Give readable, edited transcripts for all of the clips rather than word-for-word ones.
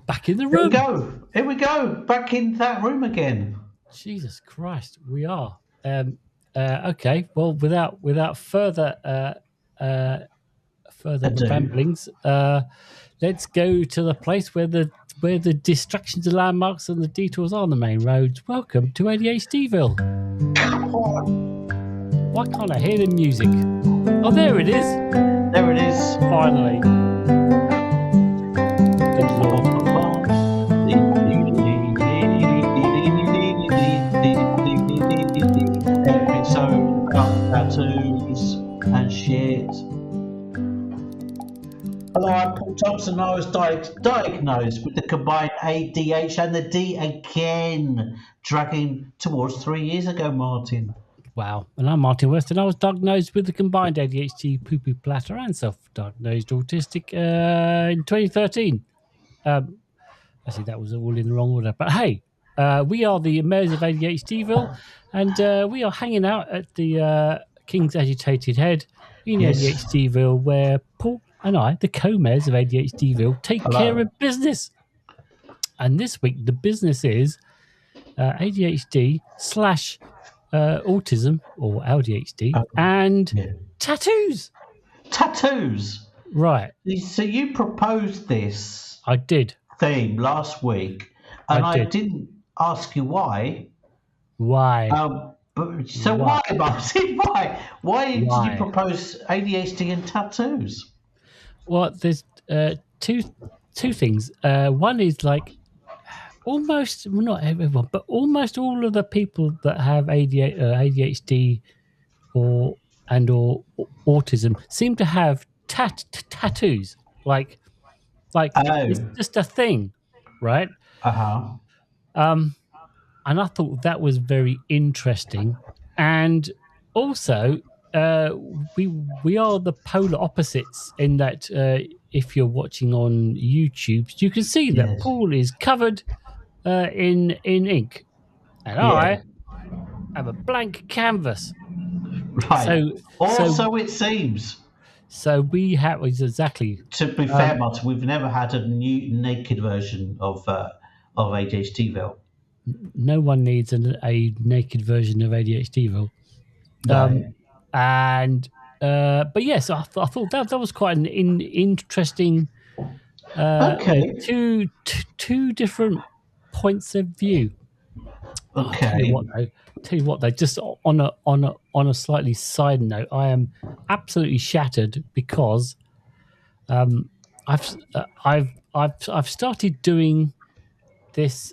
Back in the Here we room. go. Here we go. Back in that room again. Jesus Christ, we are. Okay, well, without further Ado. ramblings, let's go to the place where the distractions, the landmarks, and the detours are on the main roads. Welcome to ADHDville. Come on. Why can't I hear the music? Oh, there it is. There it is. Finally. Good Lord. Episode about tattoos and shit. Hello, I'm Paul Thompson. I was diagnosed with the combined ADHD and the D again, dragging towards 3 years ago, Martin. Wow. And I'm Martin West, and I was diagnosed with the combined ADHD, poo-poo platter, and self-diagnosed autistic in 2013. Actually, that was all in the wrong order. But hey, we are the mayors of ADHDville, and we are hanging out at the King's Agitated Head in ADHDville, where Paul and I, the co-mayors of ADHDville, take care of business. And this week, the business is ADHD / autism or ADHD and tattoos. Tattoos. Right. So you proposed this. I did. Theme last week, and I didn't ask you why. Why? Why, Martin? Why did you propose ADHD and tattoos? Well, there's two things. One is like almost, well, not everyone, but almost all of the people that have ADHD or autism seem to have tattoos. Like it's just a thing, right? And I thought that was very interesting. And also, we are the polar opposites in that if you're watching on YouTube, you can see that Paul is covered in ink, and I have a blank canvas. Right. So it seems. So we have exactly. To be fair, Martin, we've never had a new naked version of ADHDville. No one needs a naked version of ADHDville. But yes, I thought that was quite an interesting. Two different points of view. Okay. Tell you what though, just on a slightly side note, I am absolutely shattered because I've started doing this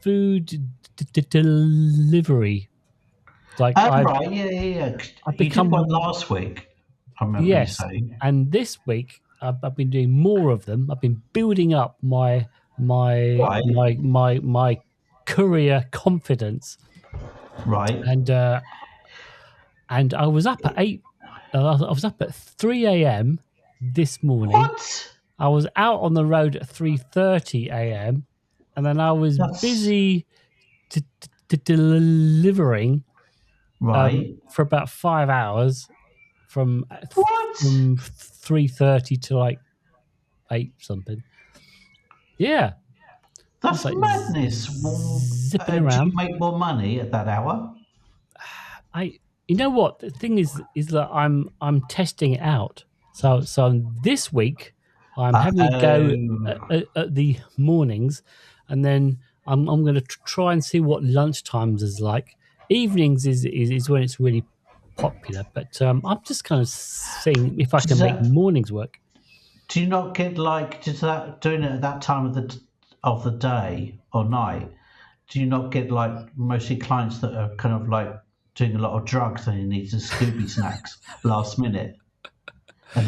food delivery. Like right, yeah. I've become one last week. I remember you saying. And this week I've been doing more of them. I've been building up my courier confidence. Right. And I was up at 8. I was up at 3 a.m. this morning. What? I was out on the road at 3:30 a.m. and then I was busy delivering for about 5 hours from 3:30 to like 8 something. Yeah. That's like madness. Zipping around. Do you make more money at that hour? You know what? The thing is that I'm testing it out. So this week I'm having to go at the mornings, and then I'm going to try and see what lunchtimes is like. Evenings is when it's really popular, but I'm just kind of seeing if I can make mornings work. Do you not get like doing it at that time of the day or night? Do you not get like mostly clients that are kind of like doing a lot of drugs and you need some Scooby snacks last minute? And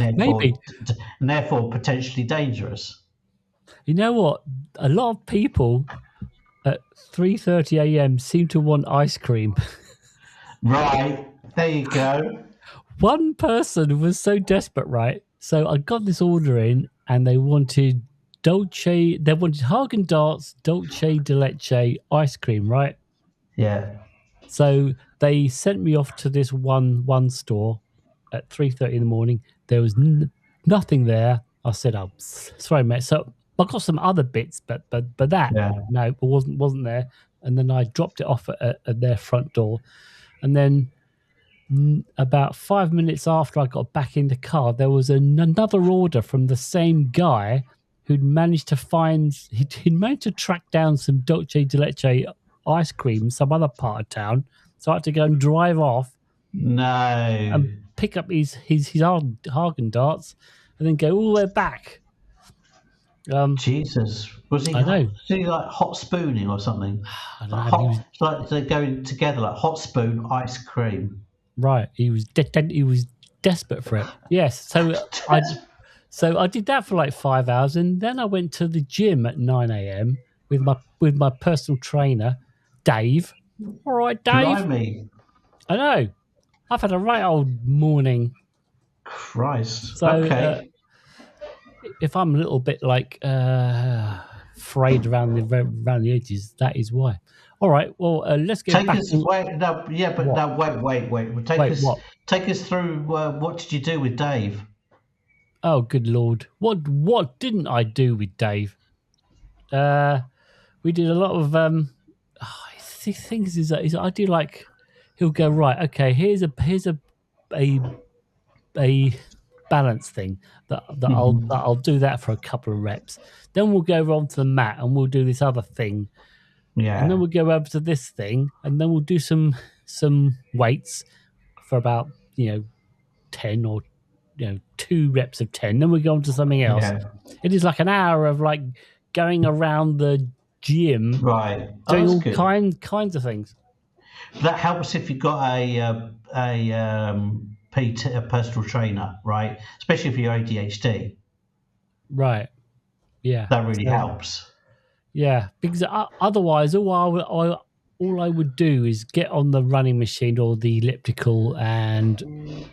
therefore potentially dangerous. You know what? A lot of people at 3:30 a.m. seem to want ice cream. Right. There you go. One person was so desperate, right? So I got this order in and they wanted Haagen-Dazs Dolce de Leche ice cream, right? Yeah. So they sent me off to this one store at 3:30 in the morning. There was nothing there. I said, "Oh, sorry, mate." So I got some other bits, but that Yeah. no, it wasn't there. And then I dropped it off at their front door, and then about 5 minutes after I got back in the car, there was another order from the same guy who'd managed to he'd managed to track down some Dolce de Leche ice cream in some other part of town. So I had to go and drive off No. and pick up his Hagen darts and then go all the way back. Jesus. Was I know. he like hot spooning or something? I don't Like know. He was it's like they're going together, like hot spoon ice cream. right. He was he was desperate for it. Yes. So I did that for like 5 hours, and then I went to the gym at 9 a.m. with my personal trainer, Dave. All right, Dave. Blimey. I know. I've had a right old morning. Christ. So Okay. if I'm a little bit like frayed around the edges, that is why. All right. Well, let's get Take back. us wait no yeah, but What? no wait. Well, Wait, what? take us through what did you do with Dave? Oh, good Lord. What didn't I do with Dave? We did a lot of the things is I do like he'll go, right, okay, here's a balance thing that I'll do that for a couple of reps. Then we'll go on to the mat and we'll do this other thing. And then Yeah. we'll go over to this thing and then we'll do some weights for about 10 or 2 reps of 10. Then we go on to something else. Yeah. It is like an hour of like going around the gym Right. Oh, doing that's all good. kinds of things. That helps if you've got a personal trainer, right? Especially if you're ADHD. Right. Yeah. That really So, helps. yeah, because otherwise all I would do is get on the running machine or the elliptical and And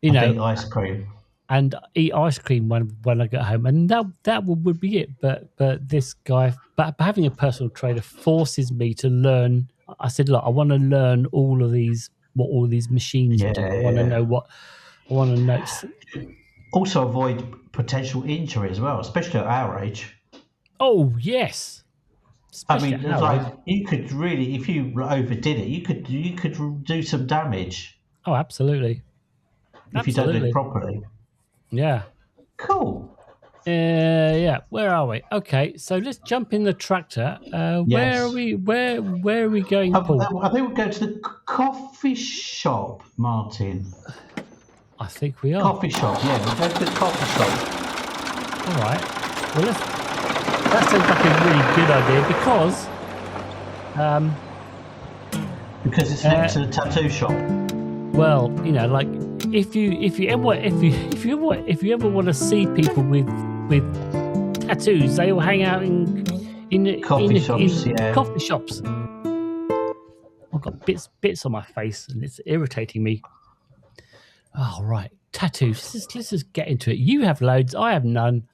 eat ice cream. and eat ice cream when I get home, and that would be it. But this guy, but having a personal trainer forces me to learn. I said, look, I want to learn what all these machines do. I want to Yeah. know what I want to know. Also avoid potential injury as well, especially at our age. Oh yes, I especially mean, at it's our age. like you could really, if you overdid it, you could do some damage Oh, absolutely, if you don't do it absolutely, properly. yeah. Cool. Yeah, where are we? Okay, so let's jump in the tractor. Where are Yes. we? Where are we going, Paul? I think we'll go to the coffee shop, Martin. I think we are. Coffee shop, yeah. We'll go to the coffee shop. All right. Well, that sounds like a really good idea Because it's next to the tattoo shop. well, like if you ever want to see people with tattoos, they all hang out in Coffee shops, yeah. coffee shops. I've got bits on my face and it's irritating me. Oh, right. Tattoos. Let's just get into it. You have loads. I have none.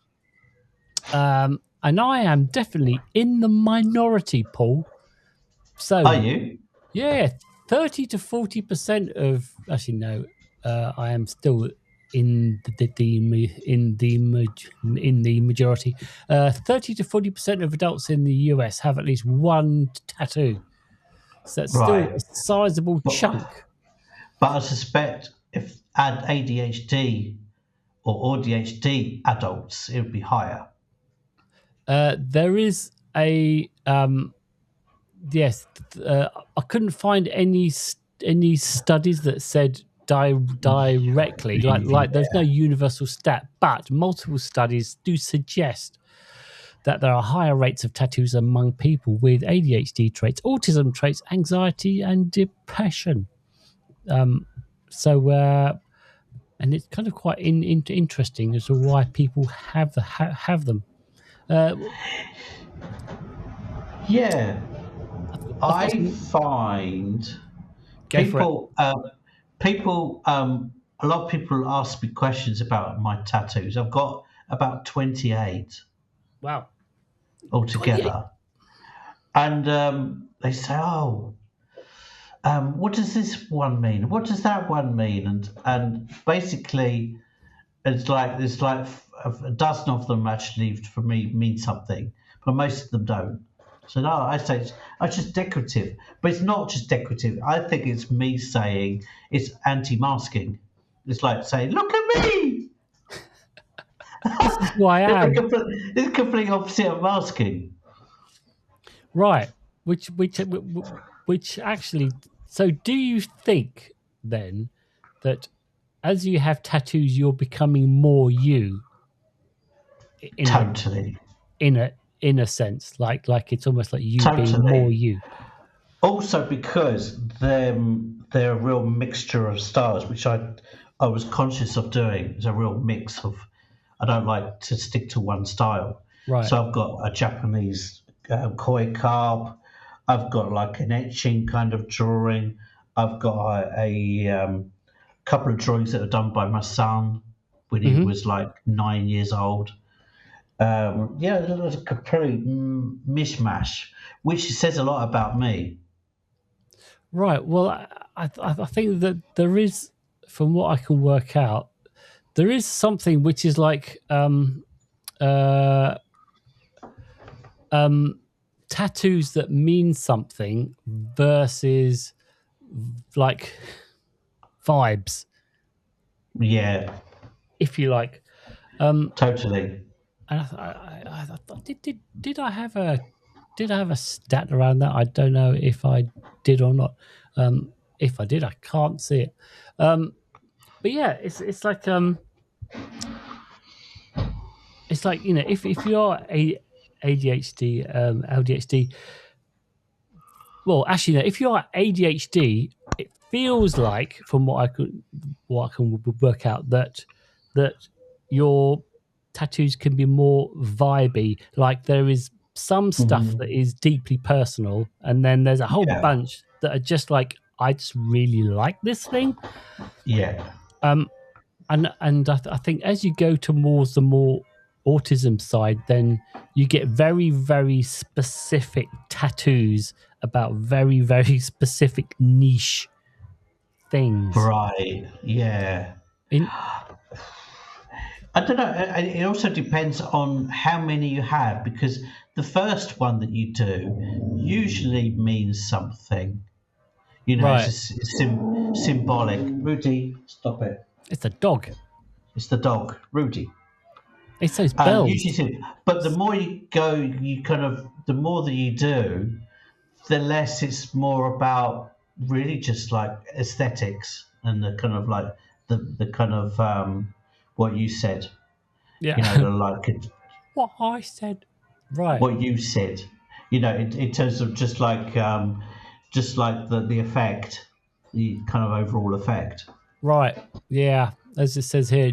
And I am definitely in the minority, Paul. So, Are you? yeah, 30 to 40% of. Actually, no. I am still in the majority. 30 to 40% of adults in the US have at least one tattoo. So that's still Right. a sizable chunk. But I suspect if add ADHD or ADHD adults, it would be higher. There is a yes. I couldn't find any studies that said directly like there's no universal stat, but multiple studies do suggest that there are higher rates of tattoos among people with ADHD traits, autism traits, anxiety, and depression. And it's kind of quite interesting as to why people have them. Yeah. I've I got some- find Go for it. a lot of people ask me questions about my tattoos. I've got about 28 Wow. altogether. And they say, oh, what does this one mean? What does that one mean? And basically, it's like there's like a dozen of them actually for me mean something, but most of them don't. So no, I say it's just decorative, but it's not just decorative. I think it's me saying it's anti-masking. It's like saying, "Look at me." This is who I am. It's the complete opposite of masking. Right. Which actually. So, do you think then that as you have tattoos, you're becoming more you in a Totally, in a sense, like it's almost like you being more totally. you. Also, because they're a real mixture of styles, which I was conscious of doing. It's a real mix of. I don't like to stick to one style, Right. so I've got a Japanese koi carp. I've got like an etching kind of drawing. I've got a couple of drawings that are done by my son when he Hmm. was like 9 years old. Yeah, there's a complete mishmash, which says a lot about me. Right. Well, I think that there is, from what I can work out, there is something which is like uh, tattoos that mean something versus like vibes, Yeah, if you like. Um, totally. and I thought, did I have a stat around that? I don't know if I did or not. If I did, I can't see it. But yeah, it's like, if you're ADHD, LDHD. Well, actually, no, if you're ADHD, it feels like, from what I can work out, that your tattoos can be more vibey. Like, there is some stuff that Hmm. is deeply personal, and then there's a whole Yeah, bunch that are just like, I just really like this thing. yeah, Um, and I think as you go towards the more autism side, then you get very, very specific tattoos about very, very specific niche things. right. Yeah. In I don't know. It also depends on how many you have, because the first one that you do usually means something. You know, Right, it's symbolic. Rudy, stop it. it's a dog. It's the dog, Rudy. It's those bells. Usually, but the more you go, you kind of the more that you do, the less it's more about really just like aesthetics and the kind of like the kind of what you said. You know, Yeah, the like what I said. Right, what you said. You know, in terms of just like the effect, the kind of overall effect. right. Yeah, as it says here,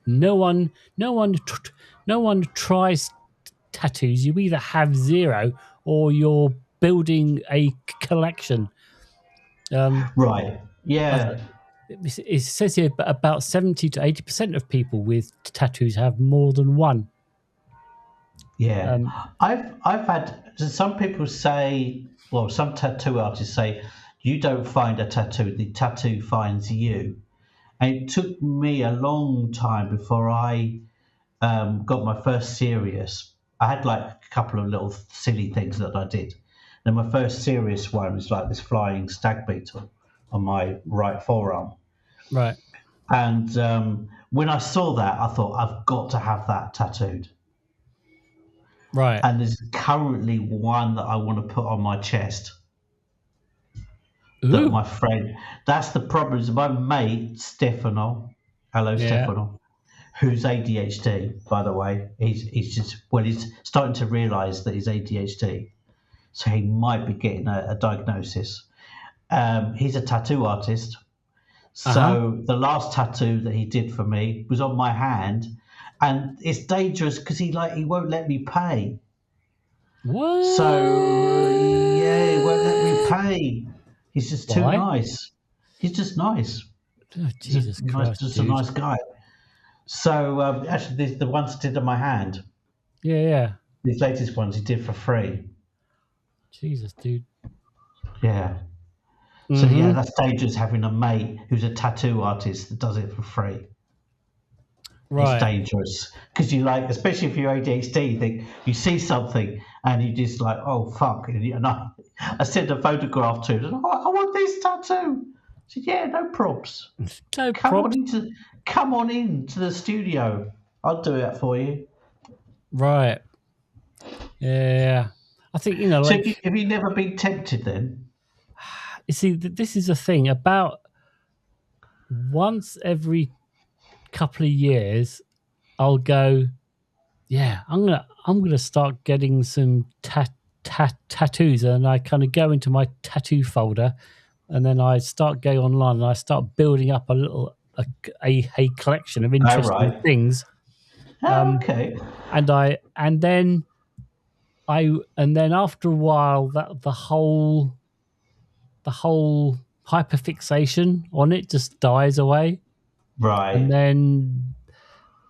no one, no one, no one tries tattoos. You either have zero or you're building a collection. Um, Right. I Yeah. th- it says here about 70 to 80% of people with tattoos have more than one. Yeah. Um, I've had some people say, well, some tattoo artists say, you don't find a tattoo, the tattoo finds you. And it took me a long time before I got my first serious. I had like a couple of little silly things that I did. Then my first serious one was like this flying stag beetle on my right forearm. right, And when I saw that, I thought, I've got to have that tattooed. right. And there's currently one that I want to put on my chest that Ooh, my friend, that's the problem, is my mate, Stefano, hello, yeah, Stefano, who's ADHD, by the way. He's just, well, he's starting to realise that he's ADHD. So he might be getting a diagnosis. He's a tattoo artist. uh huh. So the last tattoo that he did for me was on my hand. And it's dangerous because he won't let me pay. So yeah, he won't let me What? pay. He's just too Why? nice. He's just nice. Oh, He's just Jesus nice, Christ, just a dude. nice guy. So actually, the ones he did on my hand, Yeah, yeah. these latest ones he did for free. Jesus, dude. Yeah. So yeah, Mm-hmm. that's dangerous having a mate who's a tattoo artist that does it for free. it's Right. dangerous because you like, especially if you're ADHD, you think you see something and you just like, oh fuck, and I sent a photograph to him. I want this tattoo. I said, yeah, no props. No Come on props. into, come on into the studio. I'll do it for you. Right. Yeah. I think, So like, have you never been tempted then? you see, this is a thing about once every couple of years, I'll go, yeah, I'm gonna start getting some tattoos, and I kind of go into my tattoo folder, and then I start going online, and I start building up a collection of Oh, interesting right. things, Oh, okay. and then after a while, that the whole hyperfixation on it just dies away, and Right. then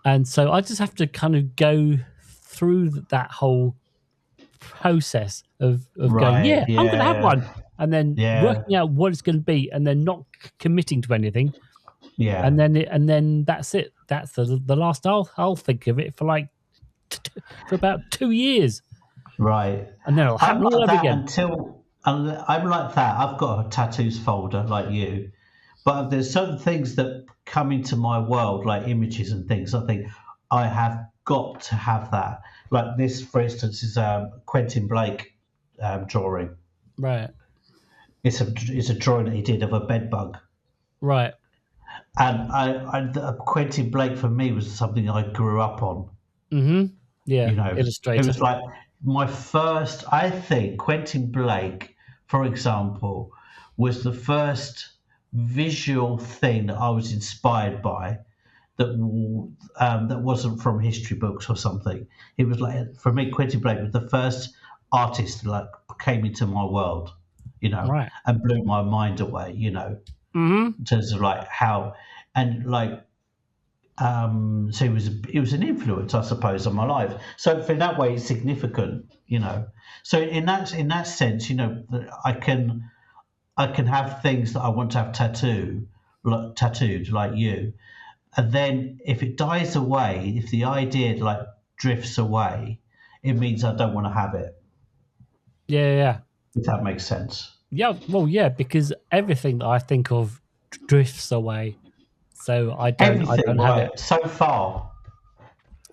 and so I just have to kind of go through that whole process of going, Right. yeah, I'm going to have Yeah. one, and then Yeah. working out what it's going to be, and then not committing to anything, and Yeah. then that's it. That's the last I'll think of it for like for about 2 years, Right. and then it'll I'm happen all like over that again. until I'm like that. I've got a tattoos folder like you, but there's certain things that come into my world, like images and things. I think I have got to have that. Like this, for instance, is Quentin Blake drawing. Right, It's a drawing that he did of a bed bug, right. and Quentin Blake for me was something I grew up on. Mm-hmm. Yeah, You know, it illustrator. was like my first. I think Quentin Blake, for example, was the first visual thing that I was inspired by that wasn't from history books or something. It was like, for me, Quentin Blake was the first artist that like came into my world, Right. and blew my mind away. Mm-hmm. In terms of like how, and like so it was an influence, I suppose, on my life. So in that way, it's significant. So in that sense, I can have things that I want to have tattooed like you, and then if it dies away, if the idea like drifts away, it means I don't want to have it. Yeah, yeah, If that makes sense. yeah. Well, yeah, because everything that I think of drifts away, so I don't Everything have it. right so far.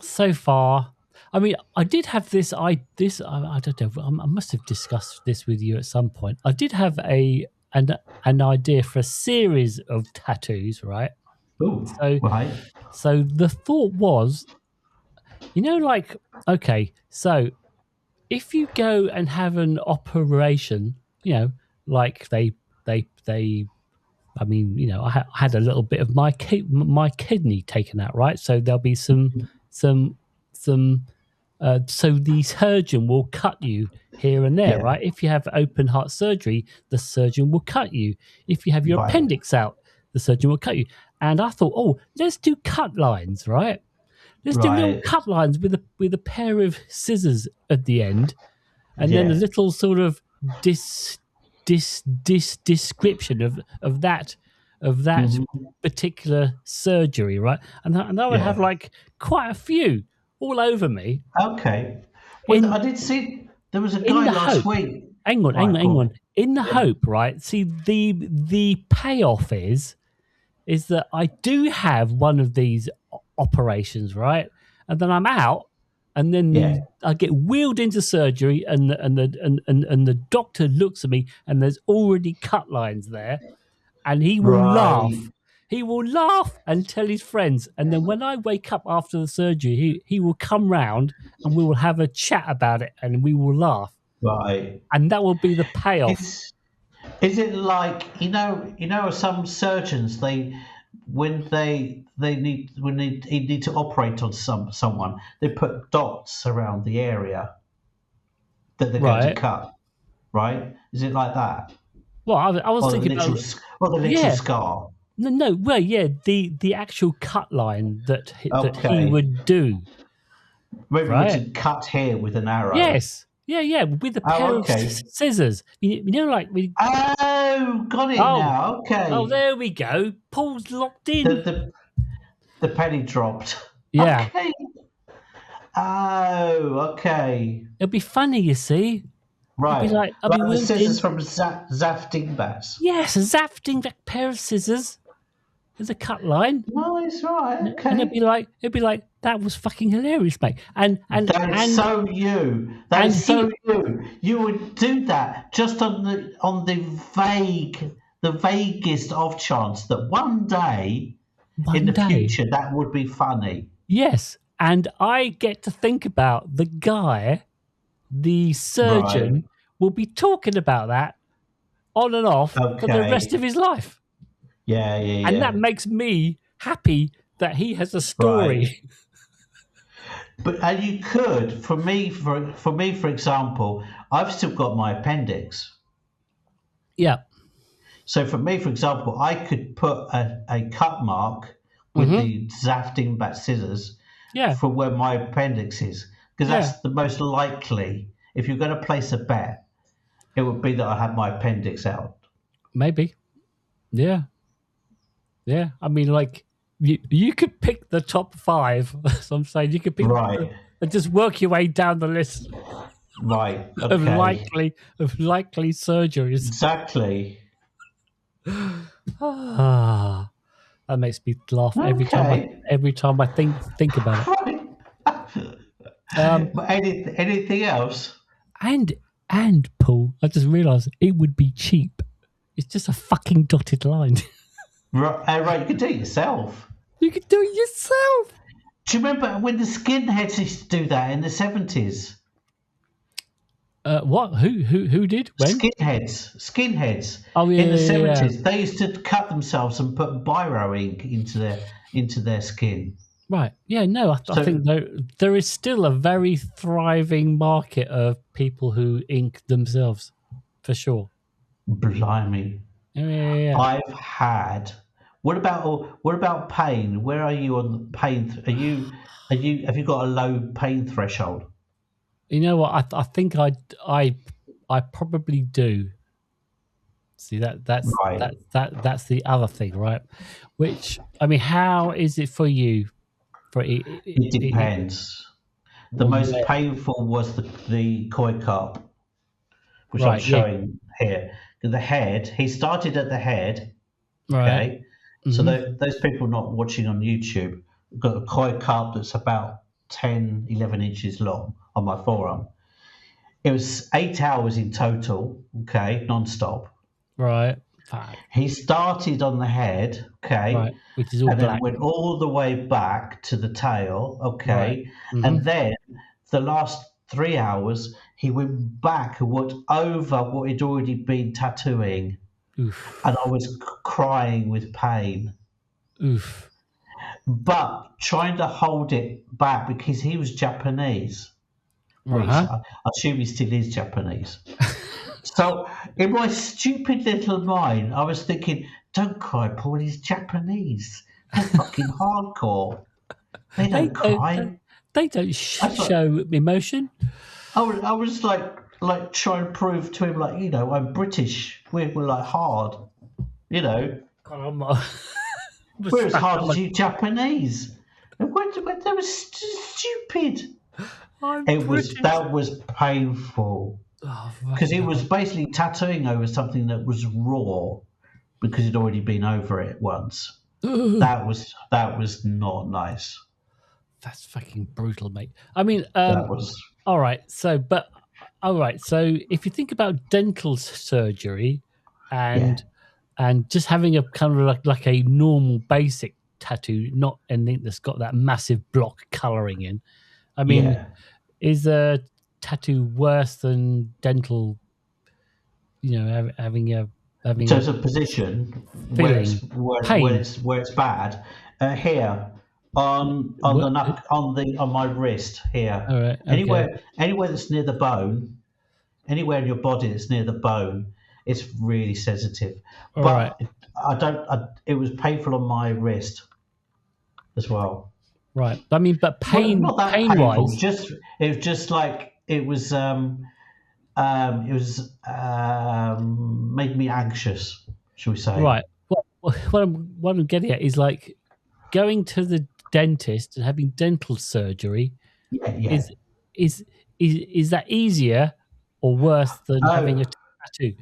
So far, I mean, I did have I don't know. I must have discussed this with you at some point. I did have an idea for a series of tattoos, right? Ooh, So right. so the thought was, like, okay, so if you go and have an operation, like they I mean, I had a little bit of my kidney taken out, right? So there'll be some some so the surgeon will cut you here and there, Yeah. right? If you have open heart surgery, the surgeon will cut you. If you have your Right. appendix out, the surgeon will cut you. And I thought, oh, let's do cut lines, right? Let's do little Right. cut lines with a pair of scissors at the end, and then a Yeah. little sort of description of that Hmm. particular surgery, right? And I would have Yeah. like quite a few all over me Okay. Well, in I did see there was a in guy the last hope. week. Hang on, hang Right. on, Go hang on. on. In the hope, right? See, the payoff is that I do have one of these operations, right? And then I'm out, and then Yeah. I get wheeled into surgery, and the doctor looks at me, and there's already cut lines there, and he will Right. laugh. He will laugh and tell his friends, and then when I wake up after the surgery, he will come round, and we will have a chat about it, and we will laugh, Right. and that will be the payoff. Is is it like some surgeons, they need to operate on someone, they put dots around the area that they're going to Right. cut, right? Is it like that? Well, I was Or the thinking literal about, s- or the literal yeah. scar? No, no, well, yeah, the actual cut line that he Okay. would do, Maybe we right? to cut here with an arrow. Yes, yeah, yeah, with a pair Oh, of okay. scissors. Like we. Oh, got it Oh, now. oh, Okay. there we go. Paul's locked The in. the the penny dropped. Yeah, Okay. Oh, okay. it'd be funny, you see. It'd be Right. like I'd be Like the scissors wielding, from Zaf Dingbats. yes, a zafting that pair of scissors with a cut line, Nice, right, and okay. it'd be like that was fucking hilarious, mate. That is so you. That And is so he you. You would do that just on the vaguest of chance that one day in one the day, future that would be funny. yes, and I get to think about the guy, the Right. surgeon, will be talking about that on and off for the rest Okay. of his life. Yeah, yeah, And that yeah. makes me happy that he has a Right. story. But and you could, for me, for example, I've still got my appendix. Yeah. So for me, for example, I could put a cut mark with Hmm. the zafting back scissors Yeah. for where my appendix is, because Yeah. that's the most likely. If you're going to place a bet, it would be that I have my appendix out. Maybe. Yeah. Yeah. I mean, like, you could pick the top five. So I'm saying you could pick Right, and just work your way down the list right, of okay, likely surgeries. exactly. Ah, that makes me laugh Okay, every time I think about it. right. Um, But anything else? and Paul, I just realised it would be cheap. It's just a fucking dotted line. Right, you can do it yourself. You could do it yourself. Do you remember when the skinheads used to do that in the 70s? What? Who did? When? Skinheads Oh yeah, in the yeah, yeah. 70s. They used to cut themselves and put biro ink into their skin. Right. Yeah. No, I So think there is still a very thriving market of people who ink themselves, for sure. blimey, Yeah, yeah, yeah. I've had. What about pain? Where are you on the pain? Are you have you got a low pain threshold? You know what? I think I probably do. See Right. that's the other thing, right? Which I mean, how is it for you? For It depends. The most where, painful was the koi carp, which I'm right? Yeah. showing here. The head. He started at the head. Right. Okay, so Hmm. those people not watching on YouTube got a koi carp that's about 10, 11 inches long on my forearm. It was 8 hours in total. Okay, non-stop. Right. Fuck. He started on the head. Okay, Right. Which is all and then black. went all the way back to the tail. Right. Okay, Hmm. and then the last 3 hours he went back and went over what he'd already been tattooing, and I Oof. was crying with pain, Oof. but trying to hold it back because he was Japanese. Well, Uh-huh. I assume he still is Japanese. So in my stupid little mind, I was thinking, "Don't cry, Paul. He's Japanese. They're fucking hardcore. They They don't don't. cry." They don't I thought show emotion. I was like trying to prove to him, like, I'm British. We're like hard. You know, Come on. we're as hard as you Japanese. And that was stupid. I'm It was British. that was painful Oh, because he fucking was hell. basically tattooing over something that was raw because he'd already been over it once. Ugh. That was not nice. That's fucking brutal, mate. I mean, That was all right. All right. So, if you think about dental surgery, yeah, and just having a kind of like a normal basic tattoo, not anything that's got that massive block coloring in. I mean, yeah. is a tattoo worse than dental? You know, In having a terms of position, where it's filling where, where pain. it's where it's bad, here on the What? knuck on my wrist here, All right. Okay. anywhere that's near the bone, anywhere in your body that's near the bone, it's really sensitive. All right. But I don't. It was painful on my wrist as well. Right. I mean, but Well, not that pain painful. wise, Just it was just like made me anxious, shall we say? right. What I'm getting at is like going to dentist and having dental surgery, Yeah, yeah. is is that easier or worse than having a Oh, tattoo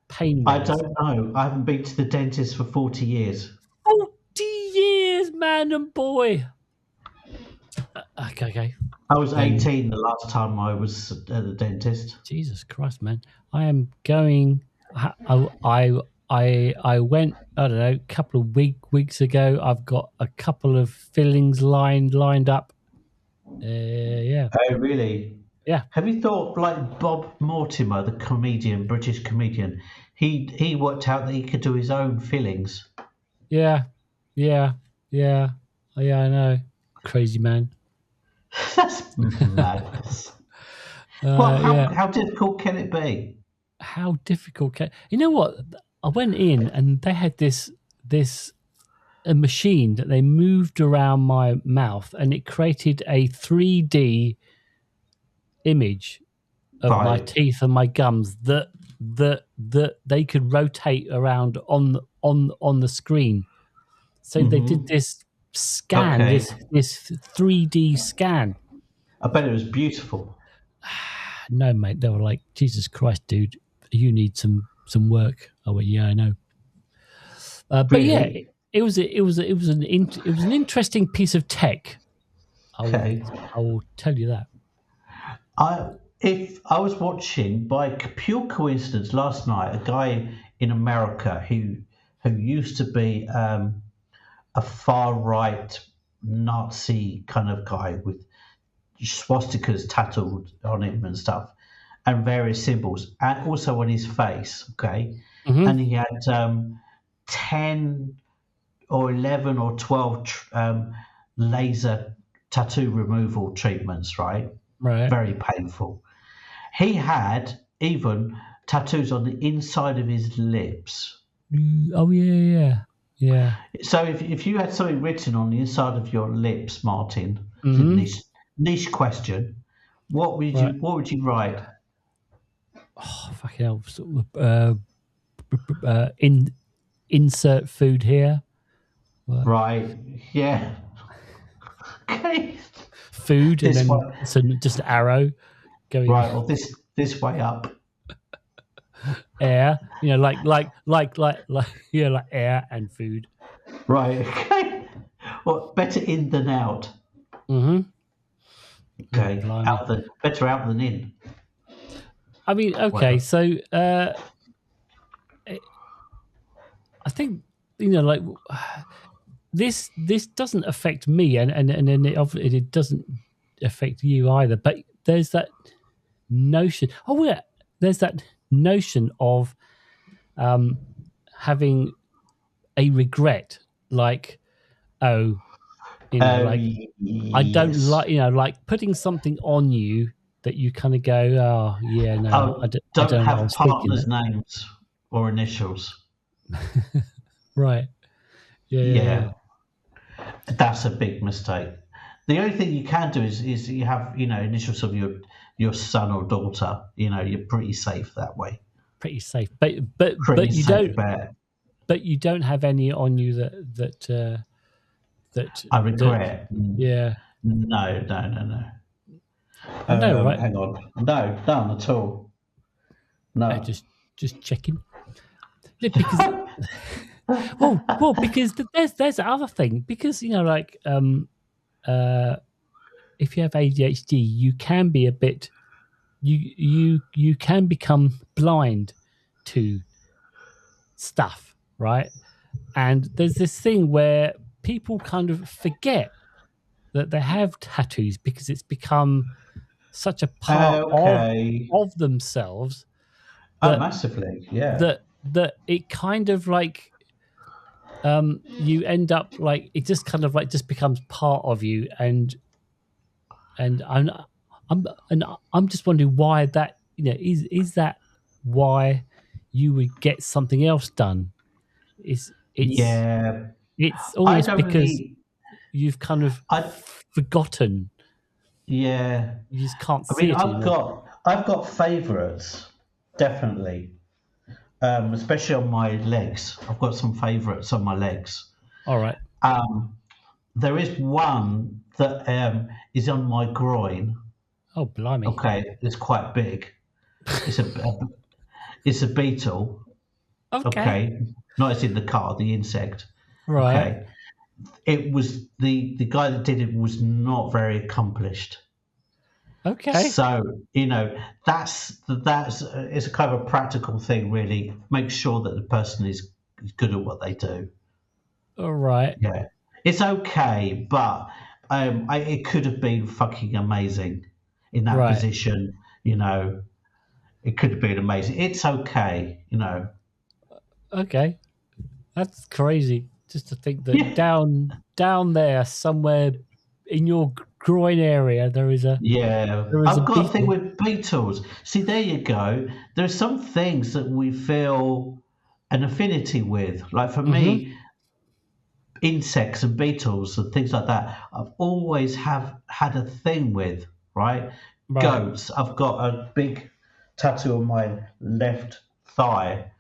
pain I wise? don't know. I haven't been to the dentist for 40 years. 40 years, man and boy. Okay. I was Then 18 the last time I was at the dentist. Jesus Christ, man. I am going. I went. I don't know. A couple of weeks ago. I've got a couple of fillings lined up. Yeah, Oh, really? yeah, Have you thought, like Bob Mortimer, the comedian, British comedian, he worked out that he could do his own fillings. yeah, yeah, yeah, yeah. I know. Crazy man. That's madness. Well, Yeah. how difficult can it be? How difficult can you know what? I went in and they had this a machine that they moved around my mouth and it created a 3D image of my Right. teeth and my gums that they could rotate around on the screen. So they did Hmm. this scan, Okay. this 3D scan. I bet it was beautiful. No, mate, they were like, Jesus Christ, dude, you need some work. I went, yeah, I know. But yeah, Really? it was an interesting piece of tech. I will Okay. I will tell you that. I if I was watching by pure coincidence last night a guy in America who used to be a far right Nazi kind of guy with swastikas tattooed on him and stuff, and various symbols, and also on his face. Okay, Hmm. and he had 10 or 11 or 12 laser tattoo removal treatments. Right, Right. very painful. He had even tattoos on the inside of his lips. Oh yeah. So if you had something written on the inside of your lips, Martin, it's a Hmm. niche question. Right. What would you write? Oh fucking hell. Sort of, in insert food here. What? Right, yeah. Okay. Food and This then way, just an arrow going right, or this way up. air. You know, like yeah, like air and food. Right, okay. Well, better in than out. Hmm. Oh Okay, blimey. better out than in. I mean, okay, Whatever. so I think like this doesn't affect me, and then it doesn't affect you either. But there's that notion. Oh yeah, there's that notion of um, having a regret, like oh, Oh, like I don't yes. like like putting something on you that you kind of go, oh yeah, no, Oh, I don't don't know, I have was thinking partners' that, names or initials. right? Yeah. Yeah, that's a big mistake. The only thing you can do is you have initials of your son or daughter. You're pretty safe that way. Pretty safe, but Pretty you safe don't bet. have any on you that I that regret. yeah, No, no, no, no. I know, right? Hang on. No, none at all. No. Just checking. Yeah, because because there's the other thing, because like uh if you have ADHD you can be a bit you can become blind to stuff, right? And there's this thing where people kind of forget that they have tattoos because it's become such a part Okay. of themselves Oh, that massively. Yeah. it kind of like you end up like it just kind of like just becomes part of you, and I'm just wondering why that is that why you would get something else done. It's it's Yeah. it's I almost don't because really. you've kind of I forgotten. Yeah. You just can't I see mean, it I've anymore. got I've got favourites, definitely. Especially on my legs. I've got some favourites on my legs. All right. Um, there is one that is on my groin. Oh, blimey. Okay, it's quite big. It's it's a beetle. Okay. Okay, not as in the car, the insect. Right. Okay, it was the guy that did it was not very accomplished. Okay. So that's it's a kind of a practical thing, really. Make sure that the person is good at what they do. All right. Yeah, it's okay, but it could have been fucking amazing in that Right. position. You know, it could have been amazing. It's okay. Okay. That's crazy. Just to think that Yeah, down there somewhere in your groin area yeah. there is a I've got a thing beetle. with Beatles. See, there you go. There are some things that we feel an affinity with. Like for Mm-hmm. me, insects and beetles and things like that, I've always have had a thing with, right? Right. Goats. I've got a big tattoo on my left thigh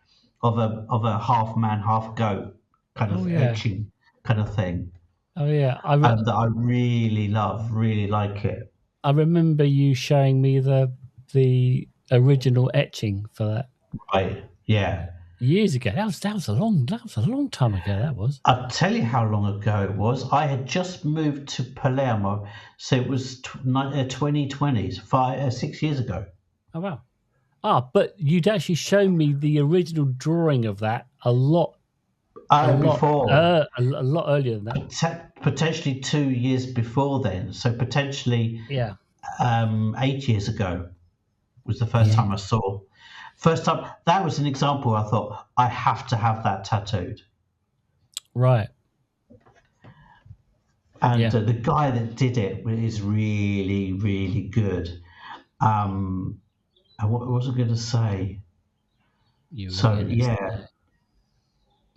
of a half man, half goat kind Oh of yeah. etching kind of thing. Oh yeah. And that I really love, really like it. I remember you showing me the original etching for that Right. Yeah. years ago. That was a long time ago. That was. I'll tell you how long ago it was. I had just moved to Palermo, so it was 2020, 6 years ago. Oh wow. But you'd actually shown me the original drawing of that Before. a lot earlier than that. Potentially 2 years before then. So potentially Yeah. 8 years ago was the first Yeah. time I saw. First time, that was an example. I thought I have to have that tattooed. Right. And Yeah. the guy that did it is really, really good. And what was I going to say? You were So gonna yeah, say.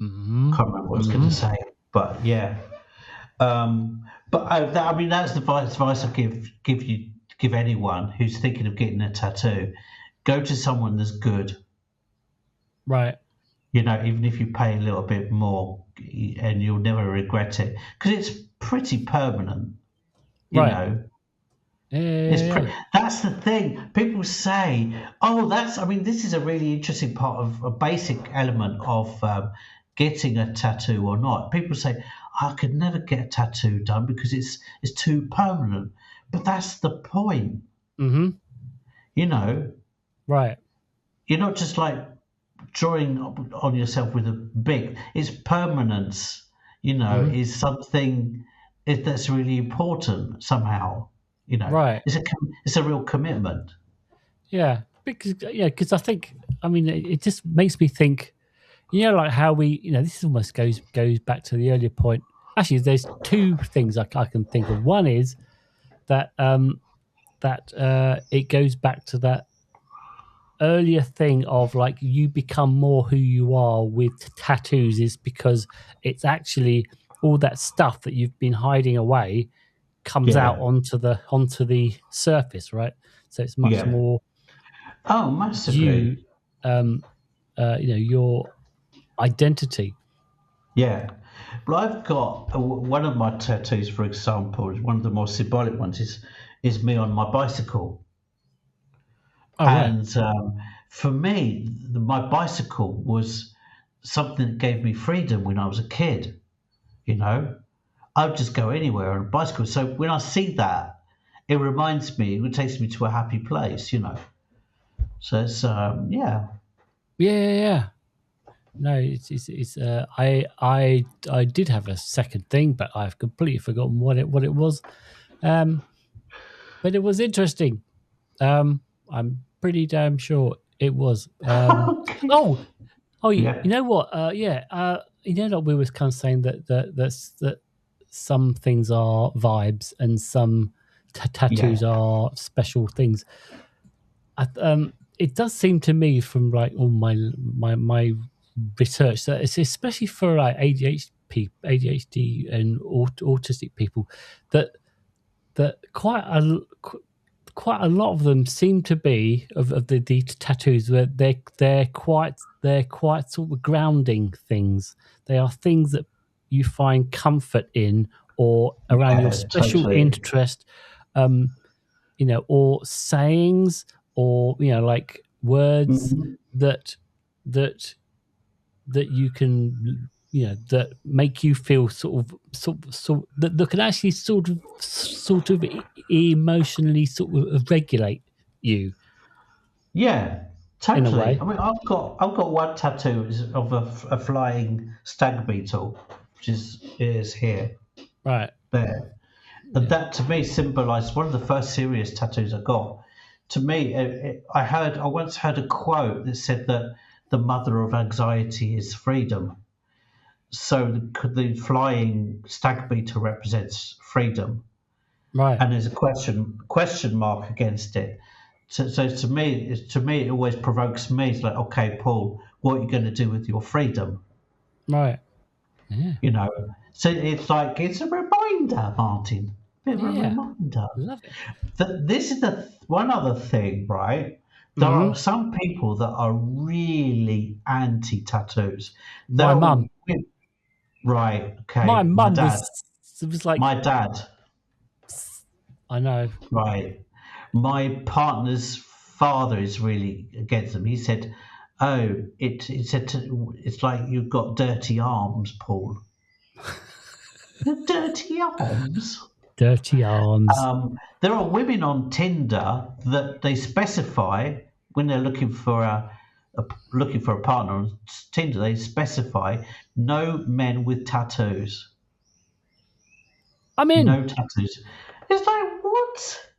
Mm-hmm. can't remember what I was going Mm-hmm. to say, but yeah. I mean, that's the advice I give anyone who's thinking of getting a tattoo. Go to someone that's good. Right. Even if you pay a little bit more, and you'll never regret it because it's pretty permanent. You Right. know, Yeah. Yeah. Yeah. that's the thing. People say, "Oh, that's." I mean, this is a really interesting part of a basic element of getting a tattoo or not. People say, "I could never get a tattoo done because it's too permanent." But that's the point. Mm-hmm. You know, Right. you're not just like drawing on yourself with a big. It's permanence. Mm-hmm. Is something that's really important somehow. Right. It's a real commitment. Because I think it just makes me think. Like how this almost goes back to the earlier point. Actually, there's two things I can think of. One is that it goes back to that earlier thing of like you become more who you are with tattoos is because it's actually all that stuff that you've been hiding away comes out Yeah, onto the surface, right? So it's much yeah. more Oh, massively. you, your identity. Yeah. Well, I've got one of my tattoos, for example, is one of the more symbolic ones. Is me on my bicycle, Oh, right. and for me, my bicycle was something that gave me freedom when I was a kid. You know, I'd just go anywhere on a bicycle. So when I see that, it reminds me. It takes me to a happy place. So it's yeah, Yeah. No, it's I did have a second thing, but I've completely forgotten what it was. Um, but it was interesting. I'm pretty damn sure it was. okay, Oh, you yeah, know what? That we was kind of saying that some things are vibes and some yeah, tattoos are special things. It does seem to me from like all my research that it's especially for like ADHD and autistic people that quite a lot of them seem to be of the tattoos where they're quite sort of grounding things. They are things that you find comfort in or around your Yeah, special totally. interest, or sayings, or like words Mhm. that that you can that make you feel that can actually sort of emotionally sort of regulate you Yeah, in a totally. way. I mean, I've got one tattoo of a flying stag beetle, which is here, Right. there, and Yeah. that to me symbolised one of the first serious tattoos I got. To me, I once heard a quote that said that the mother of anxiety is freedom. So the flying stag beetle represents freedom, Right. and there's a question mark against it. So to me, it always provokes me. It's like, okay, Paul, what are you going to do with your freedom? Right. Yeah. You know. So it's like it's a reminder, Martin. A bit of a Yeah. reminder. Love it. This is the one other thing, right? There Hmm. are some people that are really anti tattoos. My mum. Right. My Okay. mum was like, My dad. I know. Right. My partner's father is really against them. He said, "Oh, it's like you've got dirty arms, Paul. Dirty arms." Dirty arms. There are women on Tinder that they specify when they're looking for a partner on Tinder. They specify no men with tattoos. I'm in. No tattoos. It's like what?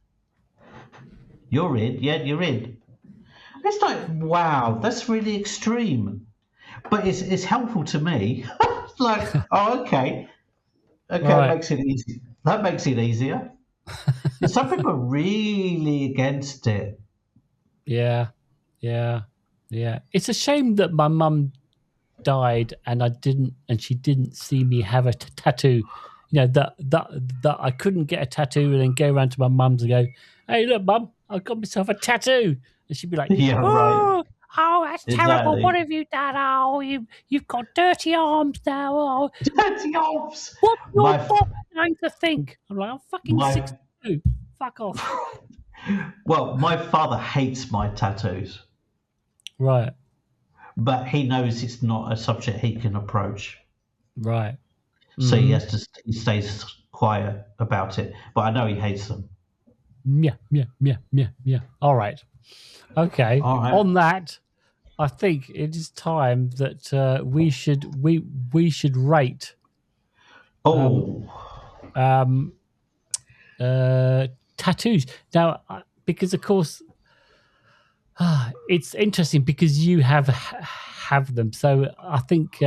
You're in, yeah, you're in. It's like, wow, that's really extreme. But it's helpful to me. It's like, oh, okay. Okay, it Right. makes it easy. That makes it easier. Some people are really against it. Yeah. Yeah. Yeah. It's a shame that my mum died and she didn't see me have a tattoo. That I couldn't get a tattoo and then go around to my mum's and go, "Hey, look, mum, I got myself a tattoo," and she'd be like, Yeah, right. "Oh, that's terrible! What Exactly. have you done? Oh, you've got dirty arms now. Oh, Dirty arms. what's your My, boss going to think?" I'm like, "I'm fucking my, 62. Fuck off." well, my father hates my tattoos, Right, but he knows it's not a subject he can approach. right. So Mm-hmm. he stays quiet about it. But I know he hates them. Yeah, yeah, yeah, yeah, yeah. All right. Okay. All right. On that, I think it is time that we should rate um, Oh, um, tattoos now, because of course it's interesting because you have them. So I think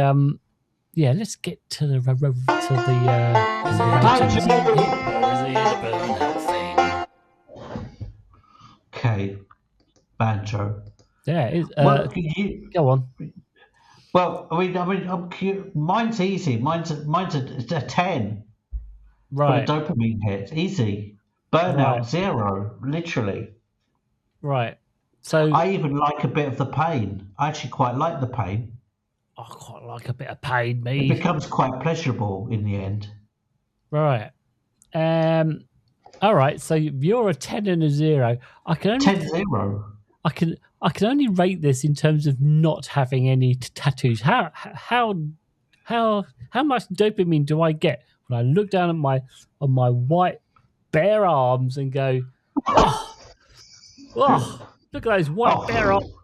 yeah, let's get to the ratings. okay. Banjo. Yeah, Well, you. go on. Well, mine's easy. Mine's a 10 for the Right, dopamine hit. Easy. right, Burnout 0, literally. right. So I even like a bit of the pain. I actually quite like the pain. I quite like a bit of pain, It me. becomes quite pleasurable in the end. Right. Um. All right. So you're a 10 and a 0. I can only 10-0. I can only rate this in terms of not having any tattoos. How much dopamine do I get when I look down at my white bare arms and go, oh, look at those white bare arms. Oh,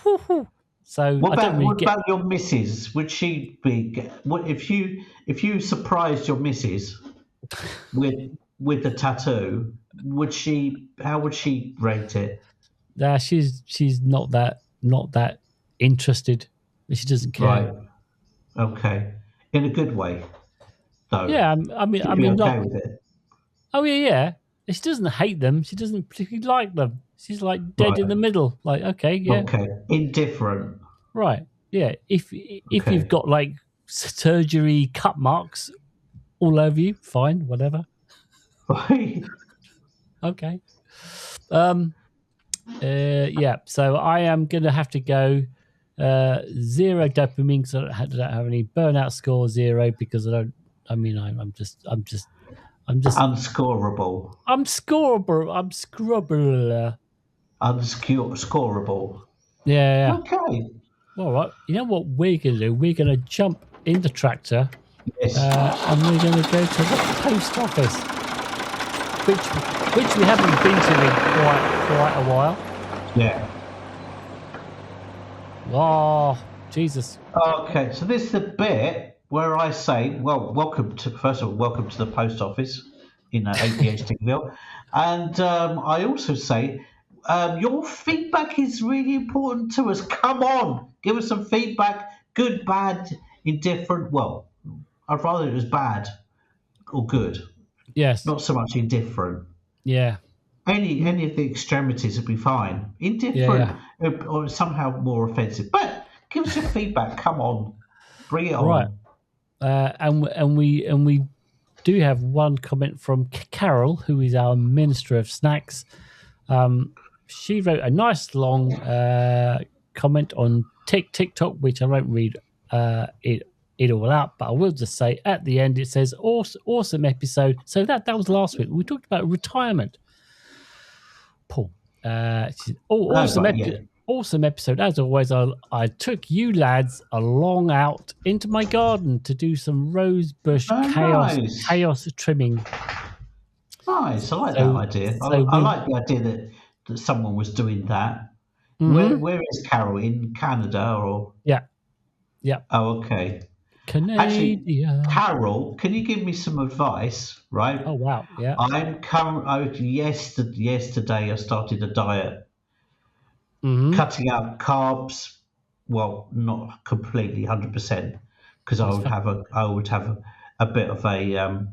Whew, whew. So what I don't about really what get about your missus? Would she be? What if you surprised your missus with the tattoo? Would she? How would she rate it? she's not that interested. She doesn't care. Right. Okay. In a good way, though. Yeah, I She'd be mean, not. okay with it. Oh yeah, yeah. She doesn't hate them. She doesn't particularly like them. She's like dead in Right. the middle. Like, okay, yeah, Okay. Indifferent. right, yeah. If you've Okay. got like surgery cut marks all over you, fine, whatever. Right. Okay. Um. Yeah. So I am gonna have to go 0 dopamine because I don't have any burnout score 0 because I don't I mean, I'm Unscorable. I'm scorable. I'm scrubble. Unscorable. Yeah. Okay. All right. You know what we're gonna do? We're gonna jump in the tractor, Yes. and we're gonna go to the post office, which we haven't been to in quite a while. Yeah. Oh, Jesus. Okay. So this is the bit where I say, well, welcome to the post office in ADHDville, and I also say, your feedback is really important to us. Come on, give us some feedback. Good, bad, indifferent. Well, I'd rather it was bad or good, Yes. not so much indifferent. Yeah. Any of the extremities would be fine. Indifferent Yeah. or somehow more offensive. But give us your feedback. Come on, bring it Right. on. And we do have one comment from Carol, who is our Minister of Snacks. She wrote a nice long comment on TikTok, which I won't read it all out, but I will just say at the end it says awesome episode. So that was last week. We talked about retirement. Paul, awesome Right, yeah. awesome episode. As always, I took you lads along out into my garden to do some rosebush chaos trimming. Nice. I like that So idea. I so we like the idea that someone was doing that. mhm. Where is Carol? In Canada or? Yeah. Oh, okay. Actually, Canada. Carol, can you give me some advice? Right. Oh wow, yeah. Yesterday I started a diet, Mm-hmm. cutting out carbs. Well, not completely, 100%, because That's fine. I would have a bit of a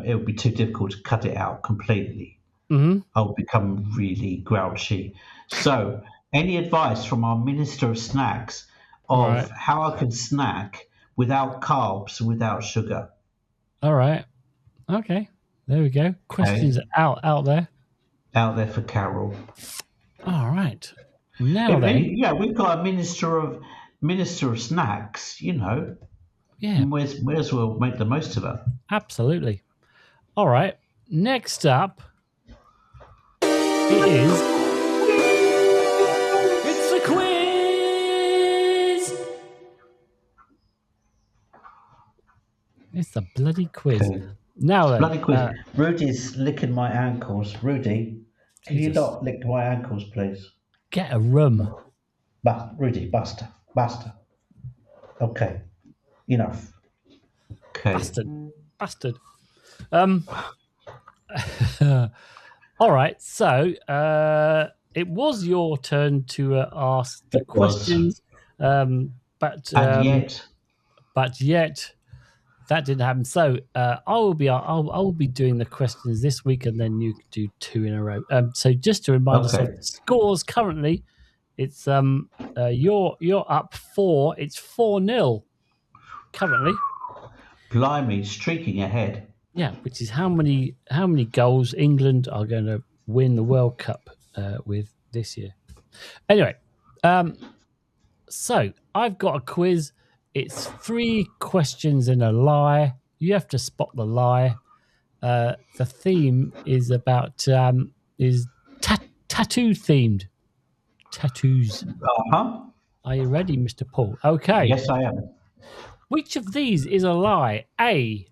it would be too difficult to cut it out completely. Mm-hmm. I'll become really grouchy. So, any advice from our Minister of Snacks Right. of how I can snack without carbs, without sugar? All right. Okay. There we go. Okay, Questions out there. out there for Carol. All right. Now then, Yeah, we've got a Minister of Snacks. yeah, May as well make the most of it. absolutely. All right. Next up, it is it's the quiz. It's the bloody quiz. Okay. Now then, Bloody quiz. Rudy's licking my ankles. Rudy, can you Jesus, not lick my ankles, please? get a room, Rudy, basta. Basta. Okay. Enough. Okay. bastard. Um. All right. So, it was your turn to ask the It was. questions, but And yet, that didn't happen. So I will be doing the questions this week, and then you do two in a row. So just to remind us of okay. the scores currently, it's you're up 4. It's 4-0 currently. Blimey, streaking ahead. Yeah, which is how many goals England are going to win the World Cup with this year. Anyway, so I've got a quiz. It's 3 questions and a lie. You have to spot the lie. The theme is about tattoo themed. Tattoos. Uh-huh. Are you ready, Mr. Paul? Okay. Yes, I am. Which of these is a lie? A.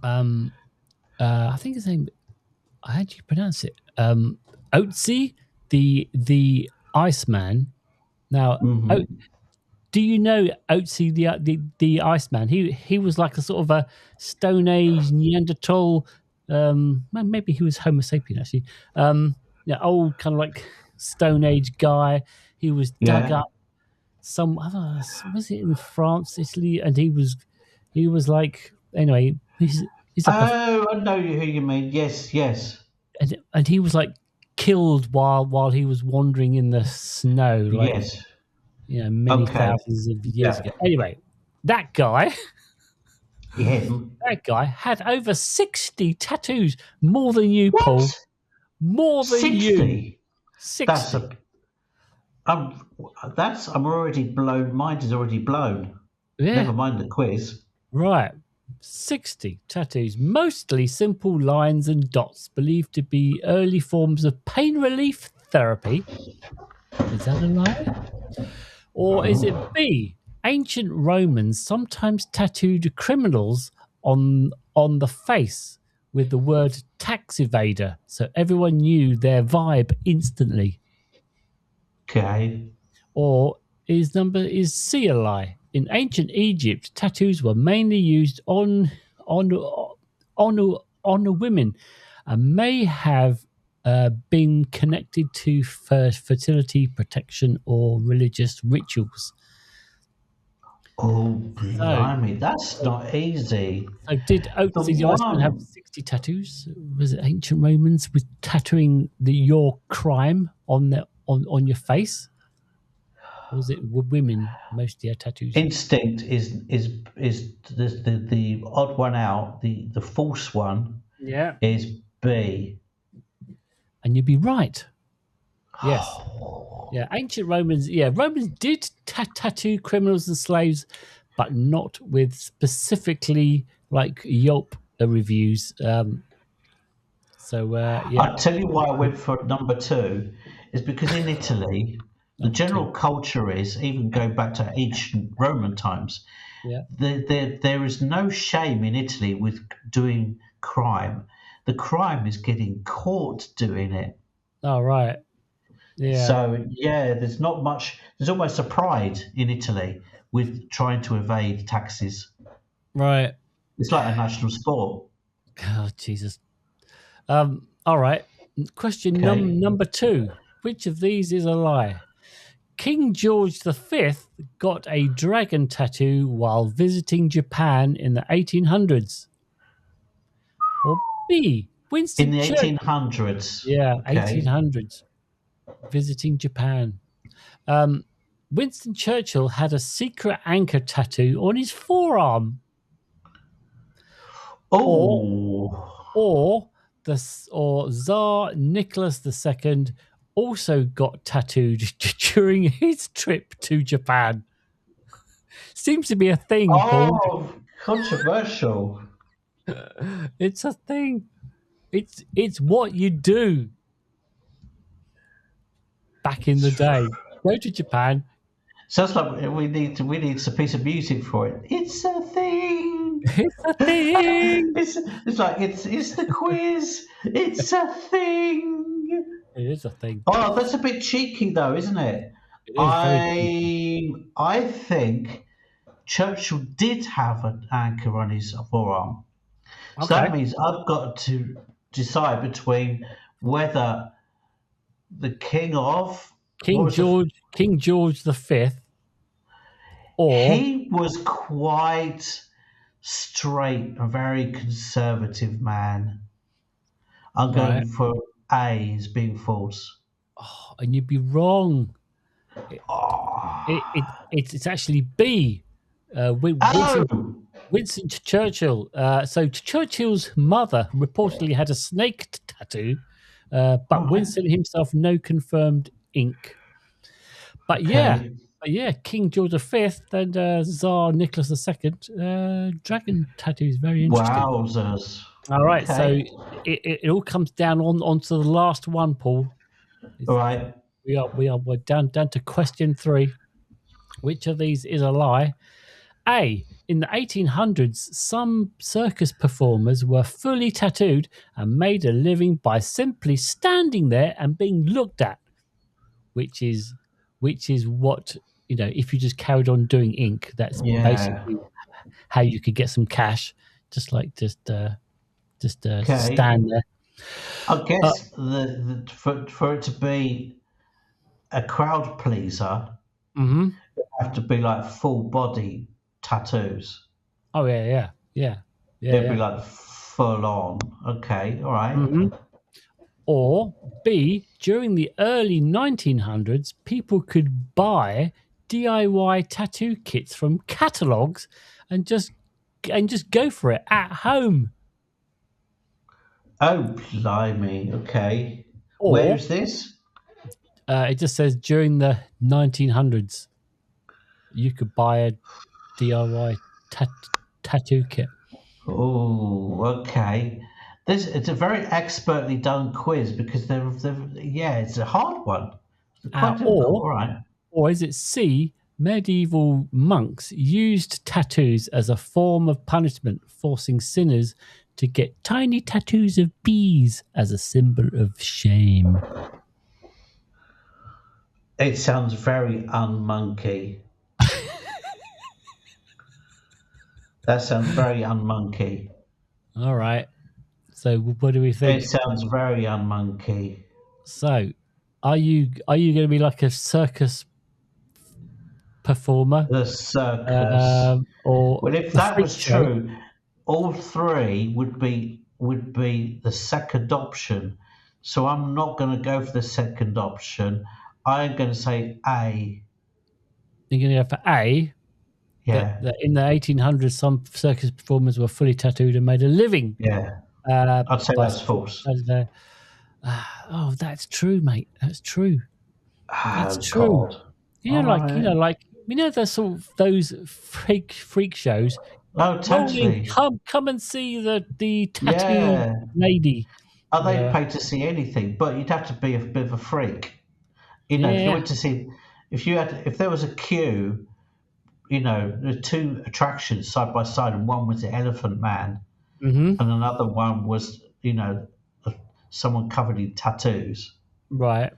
I think his name. How do you pronounce it? Otzi, the Iceman. Now, do you know Otzi the Iceman? He was like a sort of a Stone Age Neanderthal. Maybe he was Homo sapien actually. Old kind of like Stone Age guy. He was dug Yeah. up. Was it in France, Italy? And he was like anyway. He's like Oh, I know who you mean. Yes, yes. and he was like killed while he was wandering in the snow, like Yes. many Okay. thousands of years Yeah. ago. Anyway, that guy Him. had over 60 tattoos, more than you, What? Paul. More than you. 60? 60. I'm already blown. Mine is already blown. Yeah. Never mind the quiz. Right. 60 tattoos, mostly simple lines and dots, believed to be early forms of pain relief therapy. Is that a lie? Or is it B? Ancient Romans sometimes tattooed criminals on the face with the word tax evader, so everyone knew their vibe instantly. Okay. Or is C a lie? In ancient Egypt, tattoos were mainly used on on women and may have been connected to fertility protection or religious rituals. Oh, So, blimey, that's not easy. The Did the Iceman have one 60 tattoos? Was it ancient Romans with tattooing your crime on your face? Or was it women mostly had tattoos? instinct is the odd one out. The false one Yeah. is B. And you'd be right. Yes. Yeah. Ancient Romans, yeah, Romans did tattoo criminals and slaves, but not with specifically like Yelp reviews. Yeah. I'll tell you why I went for number two is because in Italy, the Number two. general culture is, even going back to ancient Roman times, Yeah. there is no shame in Italy with doing crime. The crime is getting caught doing it. All right. Yeah. So, yeah, there's not much, there's almost a pride in Italy with trying to evade taxes. Right. It's like a national sport. Oh, Jesus. All right. Question Okay. number two. Which of these is a lie? King George V got a dragon tattoo while visiting Japan in the 1800s. Or B, In Winston the Churchill. 1800s. Yeah, Okay. 1800s, visiting Japan. Winston Churchill had a secret anchor tattoo on his forearm. Or Oh, or or Tsar Nicholas II also got tattooed during his trip to Japan. Seems to be a thing, Paul. oh, controversial. It's a thing. It's what you do back in the day. Go to Japan. Sounds like we need a piece of music for it. It's a thing. It's a thing. It's like it's the quiz. It's a thing. It is a thing. Oh, that's a bit cheeky though, isn't it? It is very cheeky. I think Churchill did have an anchor on his forearm. So that Okay. means I've got to decide between whether the king of what was the King George V, or he was quite straight, a very conservative man. I'm right. going for A as being false. Oh, and you'd be wrong. It, it's actually B. Oh, Winston Churchill. So Churchill's mother reportedly had a snake tattoo, all but right, Winston himself no confirmed ink. But yeah, okay. King George V and Tsar Nicholas II, dragon tattoos, very interesting. Wowzers. All right, so Okay, it all comes down onto the last one, Paul. all It's, right. we're down to question three. Which of these is a lie? A. In the 1800s, some circus performers were fully tattooed and made a living by simply standing there and being looked at, which is what, if you just carried on doing ink, that's Yeah. basically how you could get some cash, just Okay. stand there. I Uh, guess for it to be a crowd pleaser, mhm. have to be like full body tattoos. Oh It'd be yeah. like full on. Okay, all right. Mhm. Or B, during the early 1900s, people could buy DIY tattoo kits from catalogs and just go for it at home. Oh, blimey. Okay. Where Or is this? it just says during the 1900s, you could buy a DIY tattoo kit. Oh, okay. It's a very expertly done quiz because yeah, it's a hard one. It's quite difficult. Or All right. is it C? Medieval monks used tattoos as a form of punishment, forcing sinners to get tiny tattoos of bees as a symbol of shame. It sounds very unmonkey. That sounds very unmonkey. All right. So what do we It think? sounds very unmonkey. So, are you going to be like a circus performer, The circus. or Well, if a that freak was show? true, all three would be the second option. So I'm not going to go for the second option. I'm going to say A. You're going to go for A. Yeah, That in the 1800s, some circus performers were fully tattooed and made a living yeah. I'd say by that's false. oh, that's true, mate. That's true. That's Oh true. God. All right. The sort of those freak shows. Oh, Rolling, totally. come and see the tattoo Yeah. lady. Oh, they'd Whatever. pay to see anything, but you'd have to be a bit of a freak. If you Yeah. went to see, if there was a queue, there are two attractions side by side, and one was the Elephant Man, Mm-hmm. and another one was, someone covered in tattoos. Right.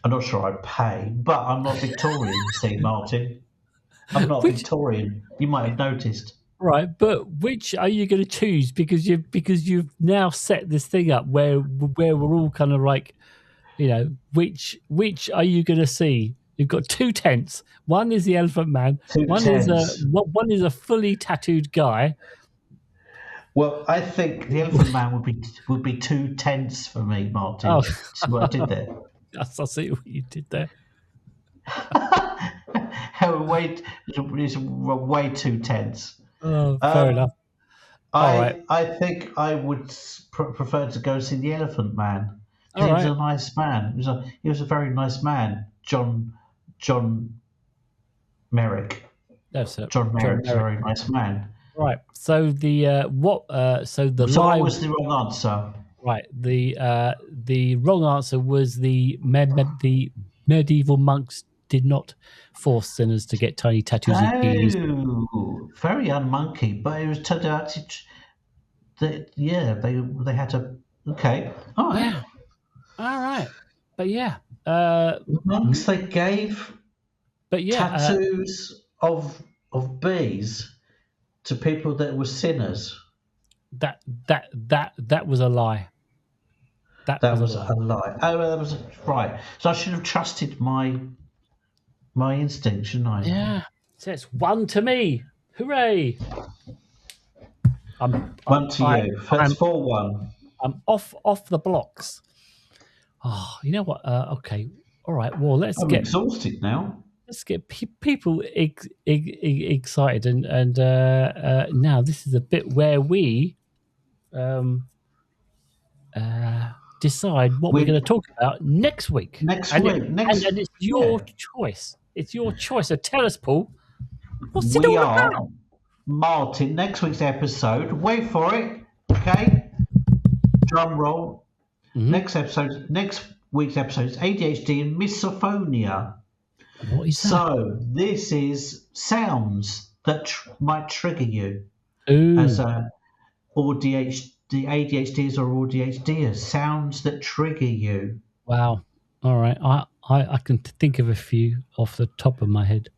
I'm not sure I'd pay, but I'm not Victorian, you see, Martin. I'm not Which Victorian. You might have noticed. Right, but which are you going to choose? Because you've now set this thing up where we're all kind of like, which are you going to see? You've got two tents. One is the Elephant Man. Two tents. One is a fully tattooed guy. Well, I think the Elephant Man would be two tenths for me, Oh, Martin. See what I did there? I see what you did there. It's way two tenths. Oh, fair Um, enough. All right, I think I would prefer to go see the Elephant Man because all he was right. a nice man. He was a very nice man, John Merrick. That's it. John John Merrick's a Merrick. very nice man. Right. So the So what lie. was the wrong answer? Right. The wrong answer was the medieval monks did not force sinners to get tiny tattoos of bees. Oh, very unmonkey, but it was turned out that yeah, they had to. Okay, all right. Yeah. All right. But yeah. Monks they gave But yeah. tattoos of bees to people that were sinners. That was a lie. That That was a was lie. a lie. Oh, well, that was right. So I should have trusted my instinct, shouldn't I? Yeah. So it's 1 to me. Hooray! One to you. That's I'm 4-1. I'm off the blocks. Oh, you know what? Okay. All right. Well, let's I'm get exhausted now. people excited, and now this is a bit where we decide what we're going to talk about next week. Next and week. and it's your choice. It's your choice. So tell us, Paul, what's it We all are about? Martin. Next week's episode. Wait for it. Okay. Drum roll. Next week's episode is ADHD and misophonia. What is that? So this is sounds that might trigger you Ooh. as ADHDs or ADHDers. Sounds that trigger you. Wow. All right. I can think of a few off the top of my head.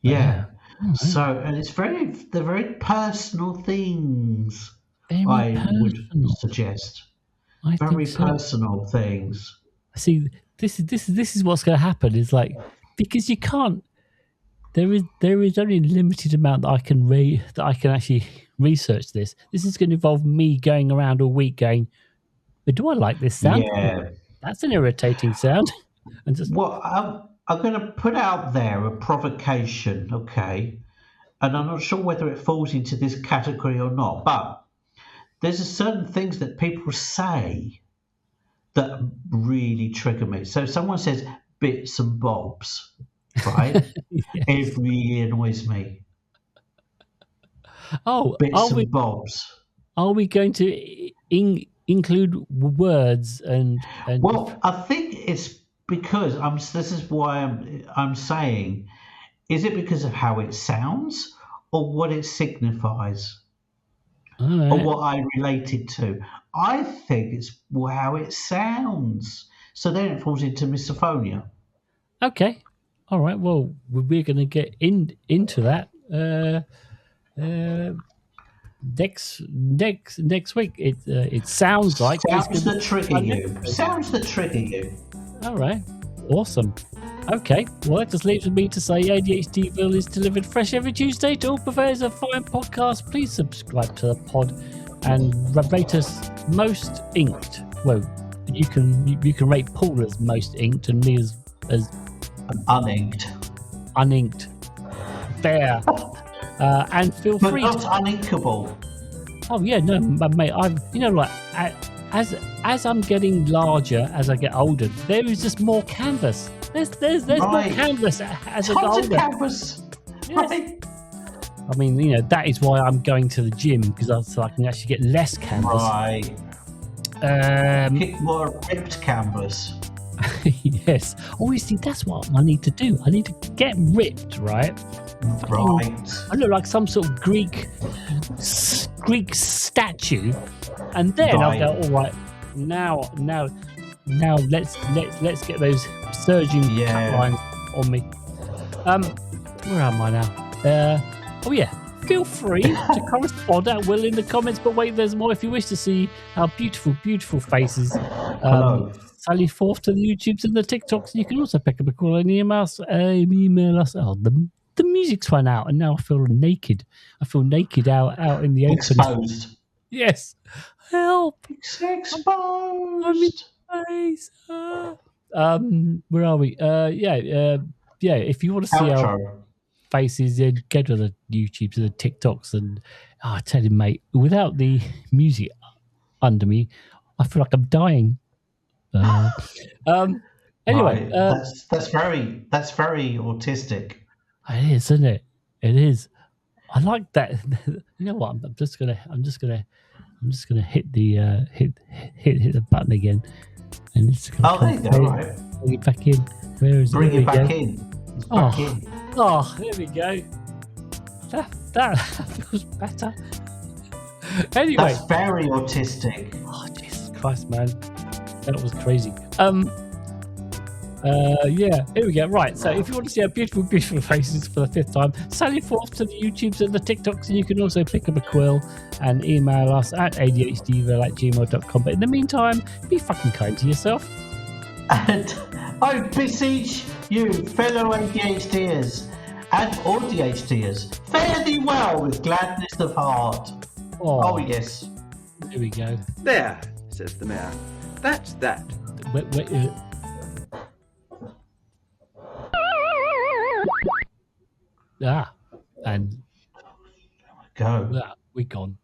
Yeah. Right. So, and they're very personal things. Very I would personal. suggest. I Very think so. personal things. See, this is what's going to happen. Is like, because you can't. There is only a limited amount that I can actually research this. This is going to involve me going around all week going, but do I like this sound? Yeah. That's an irritating sound. And just Well, I'm going to put out there a provocation, okay? And I'm not sure whether it falls into this category or not, but there's certain things that people say that really trigger me. So if someone says bits and bobs, right? yes. It really annoys me. Oh, bits and bobs. are we going to include words and Well, I think it's because I'm. This is why I'm saying. Is it because of how it sounds, or what it signifies, all or right. what I relate it to? I think it's how it sounds. So then it falls into misophonia. Okay. All right. Well, we're going to get into that uh, next week. It sounds like it's Sounds going to that be trigger our next you. episode. Sounds that trigger you. All right. Awesome. Okay. Well, that just leaves with me to say ADHDville is delivered fresh every Tuesday to all purveyors of fine podcasts. Please subscribe to the pod and rate us most inked. Well, you can rate Paul as most inked and me as Uninked. uninked. There. And feel But free not to. uninkable. Oh yeah, no, mate. As I'm getting larger, as I get older, there is just more canvas. There's more Right. canvas as I get Tons of older. canvas. Yes. Right. I mean, that is why I'm going to the gym so I can actually get less canvas. Right. Um, Get more ripped canvas. yes. Oh, you see, that's what I need to do. I need to get ripped, right? Right. I look like some sort of Greek statue, and then Right. I'll go. All right, now, let's get those surging Yeah. cut lines on me. Where am I now? Oh yeah. Feel free to correspond at will in the comments. But wait, there's more. If you wish to see our beautiful, beautiful faces, Hello. sally forth to the YouTubes and the TikToks. You can also pick up a call and email us. Oh, the music's run out, and now I feel naked. I feel naked out in the open. Exposed. Yes, help! Exposed. I'm in space. Where are we? Yeah. If you want to see our Outro. faces, then go to the YouTubes and the TikToks, and I tell you, mate, without the music under me, I feel like I'm dying. Anyway, Right. That's very autistic. it is, isn't it? It is. I like that. You know what? I'm just gonna hit the hit the button again, and it's gonna Oh, there you go. Right. bring it back in. Where is Bring it? it back in. It's back in. Oh, there we go. That feels better. Anyway, That's very autistic. oh Jesus Christ, man, that was crazy. Yeah, here we go. Right, so if you want to see our beautiful, beautiful faces for the fifth time, sally forth to the YouTubes and the TikToks, and you can also pick up a quill and email us at adhdville@gmail.com. But in the meantime, be fucking kind to yourself. And I beseech you, fellow ADHDers and ADHDers, fare thee well with gladness of heart. Oh yes. Here we go. There, says the mayor. That's that. Wait, and Go. we're gone.